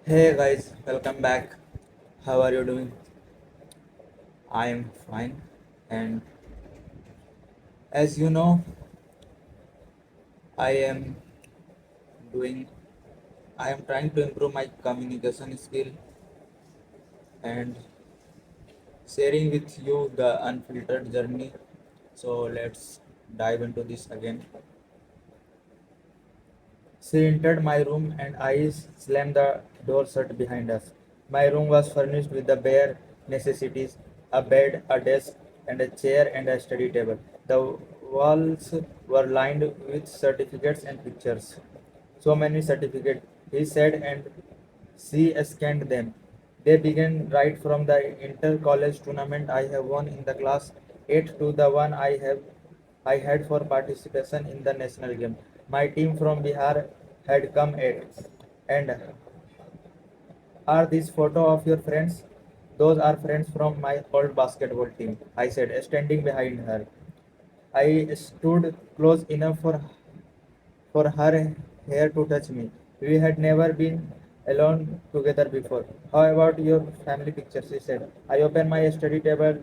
Hey guys, welcome back. How are you doing? I am fine. And as you know, I am doing I am trying to improve my communication skill and sharing with you the unfiltered journey. So let's dive into this again. She entered my room and I slammed the door shut behind us. My room was furnished with the bare necessities a bed, a desk, and a chair and a study table. The walls were lined with certificates and pictures. So many certificates, he said, and she scanned them. They began right from the inter-college tournament I have won in the class 8 to the one I had for participation in the national game. My team from Bihar had come at. And are these photo of your friends? Those are friends from my old basketball team, I said, standing behind her. I stood close enough for her hair to touch me. We had never been alone together before. How about your family pictures? She said. I opened my study table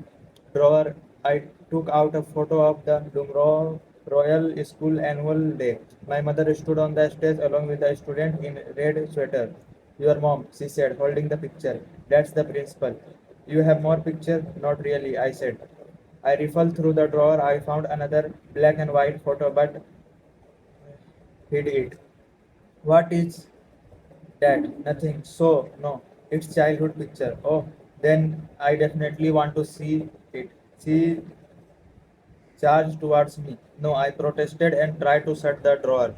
drawer. I took out a photo of the Dumro Royal School annual day. My mother stood on the stage along with a student in red sweater. Your mom, she said, holding the picture. That's the principal. You have more pictures? Not really, I said. I rifled through the drawer. I found another black and white photo, but hid it. What is that? Nothing. So, no, it's childhood picture. Oh, then I definitely want to see it. She charged towards me. No, I protested and tried to shut the drawer.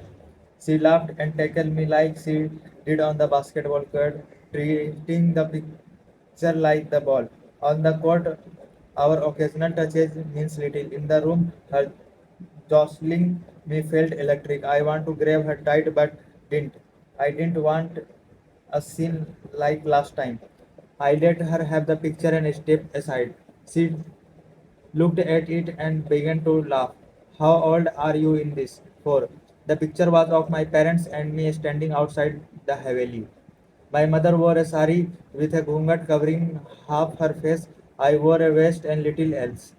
She laughed and tackled me like she did on the basketball court, treating the picture like the ball. On the court, our occasional touches means little. In the room, her jostling me felt electric. I want to grab her tight but didn't. I didn't want a scene like last time. I let her have the picture and stepped aside. She looked at it and began to laugh. How old are you in this? 4. The picture was of my parents and me standing outside the Haveli. My mother wore a sari with a ghungat covering half her face. I wore a vest and little else.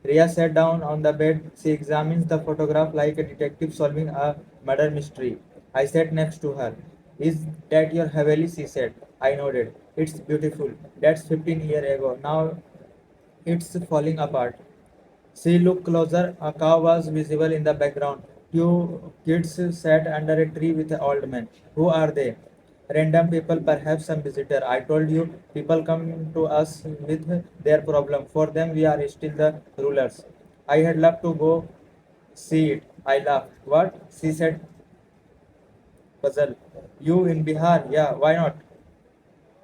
Ria sat down on the bed. She examines the photograph like a detective solving a murder mystery. I sat next to her. Is that your Haveli? She said. I nodded. It's beautiful. That's 15 years ago. Now it's falling apart. She looked closer. A cow was visible in the background. Two kids sat under a tree with an old man. Who are they? Random people, perhaps some visitor. I told you, people come to us with their problem. For them, we are still the rulers. I had loved to go see it. I laughed. What? She said, puzzled. You in Bihar? Yeah, why not?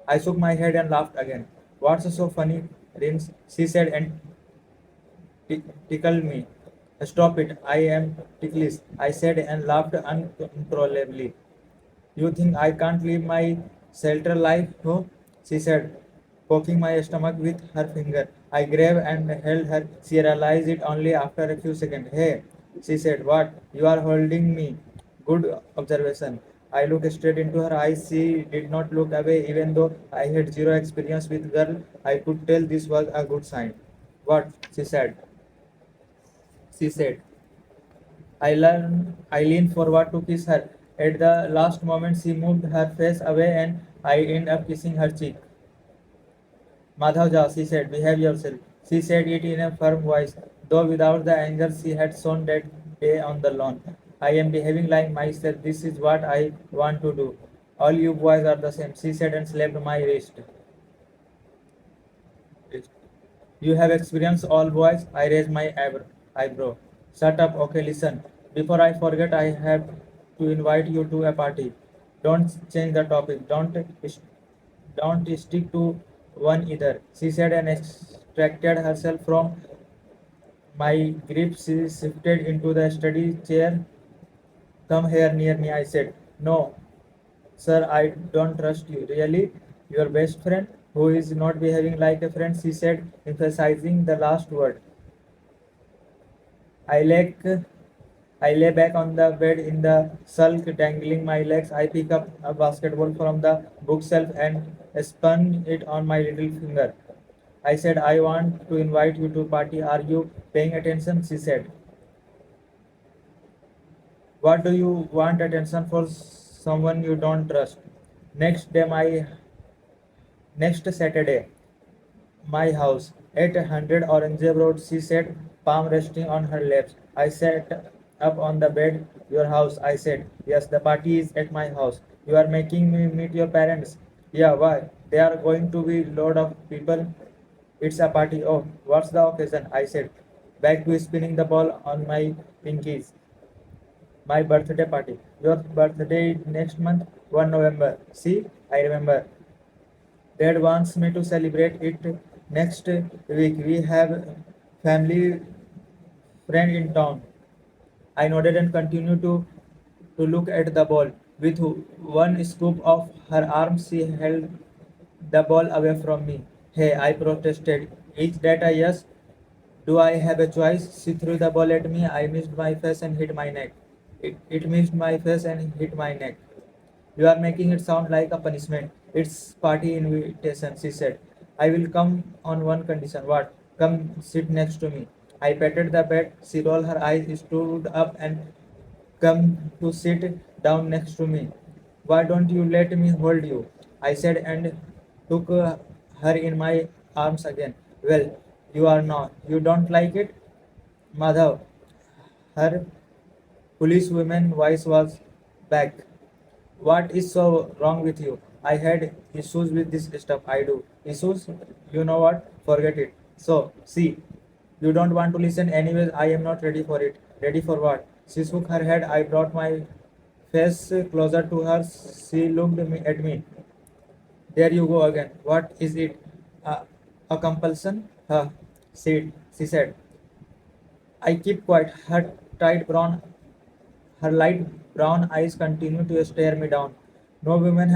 I shook my head and laughed again. What's so funny, Rins? She said and tickled me. Stop it, I am ticklish, I said and laughed uncontrollably. You think I can't live my shelter life, no? She said, poking my stomach with her finger. I grabbed and held her. She realized it only after a few seconds. Hey, she said, what? You are holding me. Good observation. I looked straight into her eyes. She did not look away, even though I had zero experience with girl. I could tell this was a good sign. What? She said. She said. I leaned forward to kiss her. At the last moment, she moved her face away and I ended up kissing her cheek. Madhavja, she said, behave yourself. She said it in a firm voice, though without the anger she had shown that day on the lawn. I am behaving like myself. This is what I want to do. All you boys are the same, she said and slapped my wrist. You have experienced all boys? I raised my eyebrow. Shut up, okay, listen. Before I forget, I have to invite you to a party. Don't change the topic. Don't stick to one either. She said and extracted herself from my grip. She shifted into the study chair. Come here near me, I said. No, sir, I don't trust you. Really? Your best friend? Who is not behaving like a friend? She said, emphasizing the last word. I lack I lay back on the bed in the sulk, dangling my legs. I pick up a basketball from the bookshelf and spun it on my little finger. I said, I want to invite you to party. Are you paying attention? She said, what do you want attention for someone you don't trust? Next day, my next Saturday, my house, 800 Orange Road, she said, palm resting on her laps. I sat up on the bed. Your house, I said. Yes, the party is at my house. You are making me meet your parents. Yeah, why? They are going to be load of people. It's a party. Oh, what's the occasion? I said. Back to spinning the ball on my pinkies. My birthday party. Your birthday next month, 1 November. See, I remember. Dad wants me to celebrate it next week. We have family friend in town. I nodded and continued to look at the ball. With one scoop of her arm, she held the ball away from me. Hey, I protested. Is that a yes? Do I have a choice? She threw the ball at me. I missed my face and hit my neck. It missed my face and hit my neck. You are making it sound like a punishment. It's party invitation, she said. I will come on one condition. What? Come sit next to me. I patted the bed. She rolled her eyes, stood up, and come to sit down next to me. Why don't you let me hold you? I said and took her in my arms again. Well, you are not. You don't like it? Madhav, her policewoman voice was back. What is so wrong with you? I had issues with this stuff. I do. Issues? You know what? Forget it. So, see, you don't want to listen anyways. I am not ready for it. Ready for what? She shook her head. I brought my face closer to her. She looked at me. There you go again. What is it? Uh, a compulsion? Huh? She said. I keep quiet. Her light brown eyes continue to stare me down. No woman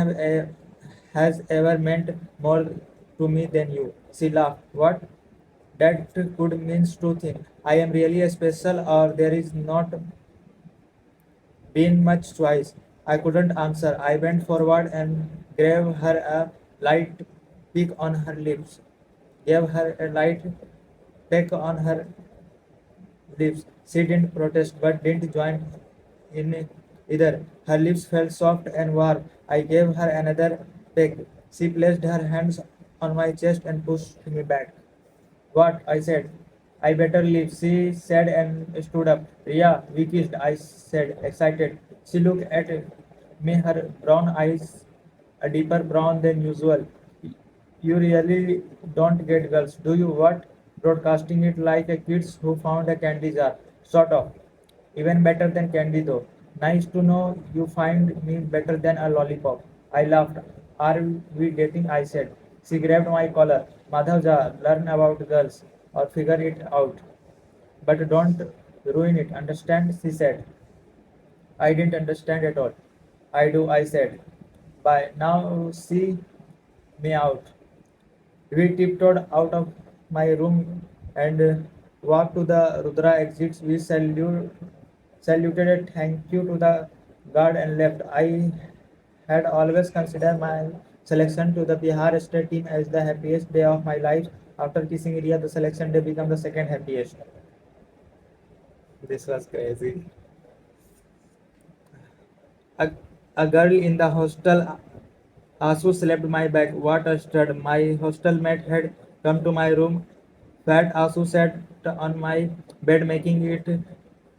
has ever meant more to me than you. She laughed. What? That could mean two things. I am really special, or there is not been much choice. I couldn't answer. I bent forward and gave her a light peck on her lips. Gave her a light peck on her lips. She didn't protest but didn't join in either. Her lips felt soft and warm. I gave her another peck. She placed her hands on my chest and pushed me back. What? I said. I better leave, she said and stood up. Ria, we kissed, I said, excited. She looked at me, her brown eyes a deeper brown than usual. You really don't get girls, do you? What? Broadcasting it like a kids who found a candy jar. Sort of. Even better than candy though. Nice to know you find me better than a lollipop. I laughed. Are we dating? I said. She grabbed my collar. Madhavja, learn about girls or figure it out. But don't ruin it. Understand? She said. I didn't understand at all. I do, I said. By now, see me out. We tiptoed out of my room and walked to the Rudra exits. We saluted a thank you to the guard and left. I had always considered my selection to the Bihar state team as the happiest day of my life. After kissing Ria, the selection day became the second happiest. This was crazy. A, a girl in the hostel Asu slapped my back. What a stud. My hostel mate had come to my room. Fat Asu sat on my bed, making it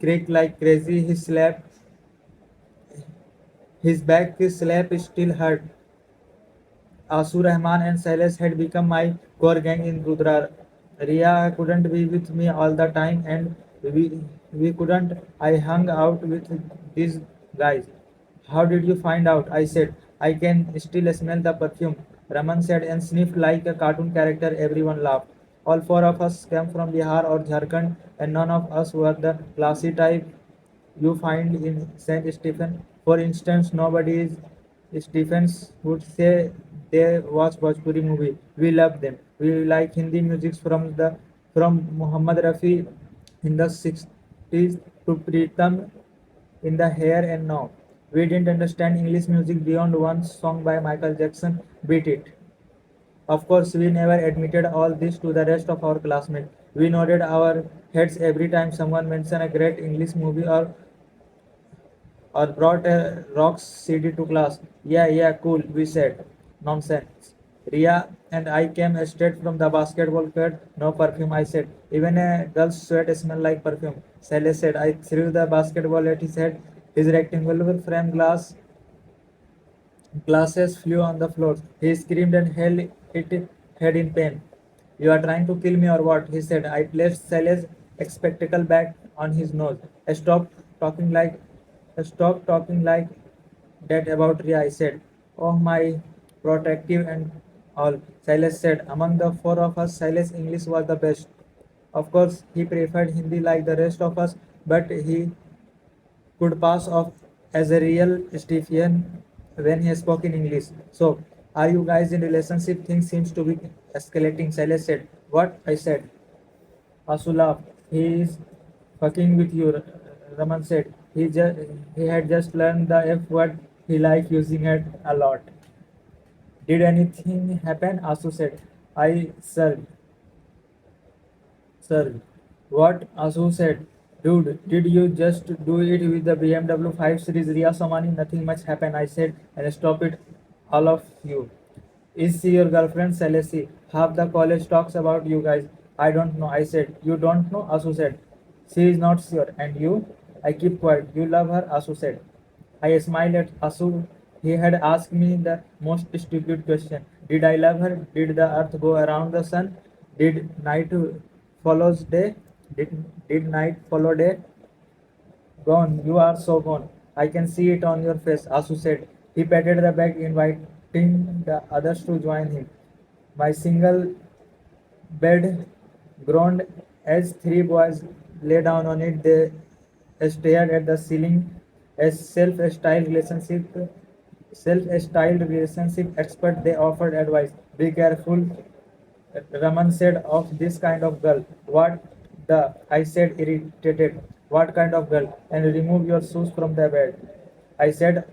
creak like crazy. His back slap still hurt. Asu Rahman and Silas had become my core gang in Rudra. Ria couldn't be with me all the time, and we couldn't. I hung out with these guys. How did you find out? I said. I can still smell the perfume. Raman said and sniffed like a cartoon character. Everyone laughed. All four of us came from Bihar or Jharkhand, and none of us were the classy type you find in Saint Stephen. For instance, nobody is Stephens would say they watch Bhojpuri movie. We love them. We like Hindi music from Muhammad Rafi in the 60s to Pritam in the Here and Now. We didn't understand English music beyond one song by Michael Jackson. Beat it. Of course, we never admitted all this to the rest of our classmates. We nodded our heads every time someone mentioned a great English movie or brought a rock CD to class. Yeah, yeah, cool, we said. Nonsense. Ria and I came straight from the basketball court. No perfume, I said. Even a girl's sweat smelled like perfume. Sally said. I threw the basketball at his head. His rectangular frame glasses flew on the floor. He screamed and held it head in pain. You are trying to kill me or what? He said. I placed Sally's spectacle back on his nose. Talking like stop talking like that about Ria, I said. Oh my protective and all. Silas said. Among the four of us, Silas' English was the best. Of course, he preferred Hindi like the rest of us, but he could pass off as a real Stephen when he spoke in English. So, are you guys in relationship? Things seems to be escalating. Silas said. What? I said. Asu laughed. He is fucking with you, Raman said. He had just learned the F word. He liked using it a lot. Did anything happen? Asu said. Sir. What? Asu said. Dude, did you just do it with the BMW 5 Series Ria Somani? Nothing much happened, I said, and stop it, all of you. Is she your girlfriend, Celeste? Half the college talks about you guys. I don't know, I said. You don't know? Asu said. She is not sure. And you? I keep quiet. You love her? Asu said. I smiled at Asu. He had asked me the most stupid question. Did I love her? Did the earth go around the sun? Did night follows day? Did night follow day? Gone, you are so gone. I can see it on your face, Asu said. He patted the bag, inviting the others to join him. My single bed groaned as three boys lay down on it. They stared at the ceiling as self-styled relationship expert. They offered advice. Be careful, Raman said, of this kind of girl. What the? I said, irritated. What kind of girl? And remove your shoes from the bed. I said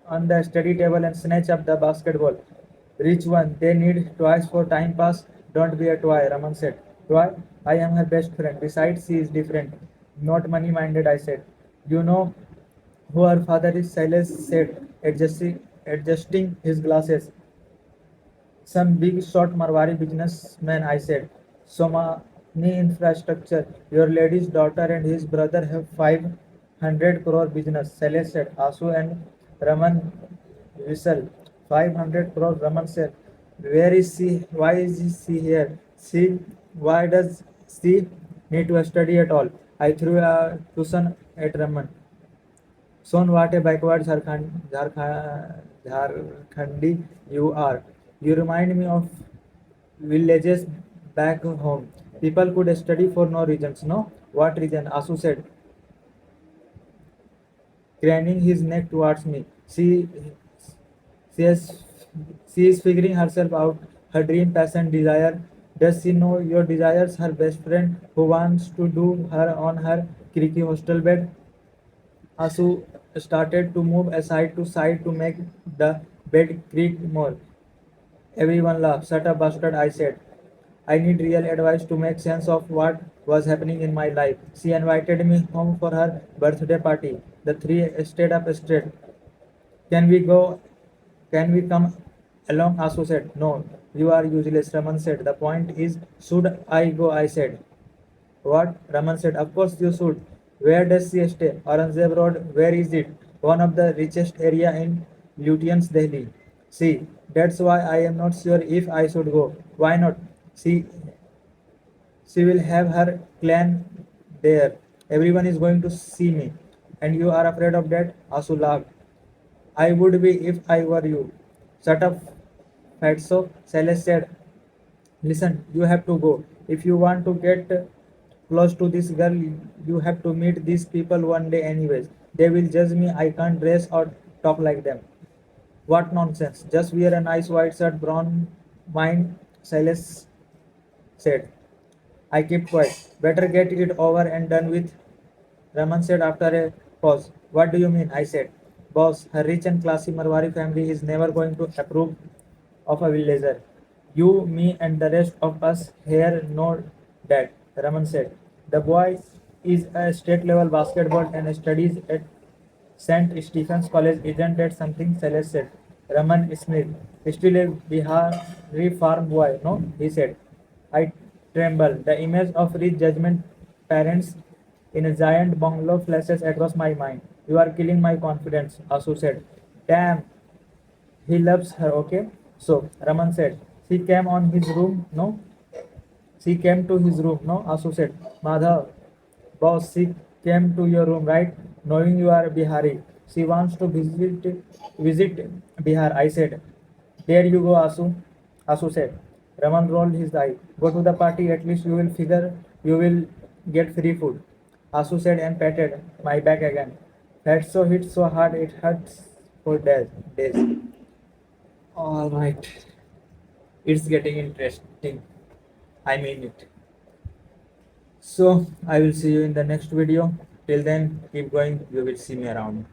on the study table and snatch up the basketball. Rich one, they need toys for time pass. Don't be a toy, Raman said. Toy? I am her best friend. Besides, she is different. Not money minded, I said. You know who her father is, Silas said, adjusting his glasses. Some big shot Marwari businessman, I said. Somani infrastructure. Your lady's daughter and his brother have 500 crore business. Saleh said. Asu and Raman whistle. 500 crore, Raman said. Where is she? Why is she here? She, why does she need to study at all? I threw a cushion at Raman. Son, what a backward Jharkhandi you are. You remind me of villages back home. People could study for no reasons. No? What reason? Asu said, craning his neck towards me. She, has, she is figuring herself out, her dream, passion, desire. Does she know your desires? Her best friend who wants to do her on her creaky hostel bed. Asu started to move aside to side to make the bed creak more. Everyone laughed. Shut up, bastard, I said. I need real advice to make sense of what was happening in my life. She invited me home for her birthday party. The three stayed up straight. Can we go? Can we come along? Asu said. No, you are useless, Raman said. The point is, should I go? I said. What? Raman said. Of course you should. Where does she stay? Aurangzeb Road. Where is it? One of the richest area in Lutyens, Delhi. See, that's why I am not sure if I should go. Why not? See, she will have her clan there. Everyone is going to see me. And you are afraid of that? Asu laughed. I would be if I were you. Shut up, Fatso. Celeste said. Listen, you have to go. If you want to get close to this girl, you have to meet these people one day anyways. They will judge me. I can't dress or talk like them. What nonsense. Just wear a nice white shirt, brown mind, Silas said. I kept quiet. Better get it over and done with. Raman said after a pause. What do you mean? I said. Boss, her rich and classy Marwari family is never going to approve of a villager. You, me, and the rest of us here know that, Raman said. The boy is a state level basketball and studies at St. Stephen's College, isn't that something? Celeste said. Raman Smith, still a Bihari farm boy, no? He said. I tremble. The image of rich judgment parents in a giant bungalow flashes across my mind. You are killing my confidence, Asu said. Damn, he loves her, okay? So, Raman said, she came on his room, no? She came to his room, no? Asu said, Madhav, boss, she came to your room, right? Knowing you are Bihari. She wants to visit Bihar, I said. There you go, Asu. Asu said. Raman rolled his eye. Go to the party, at least you will figure you will get free food. Asu said and patted my back again. That so hit so hard it hurts for days. All right. It's getting interesting. I mean it. So I will see you in the next video. Till then, keep going. You will see me around.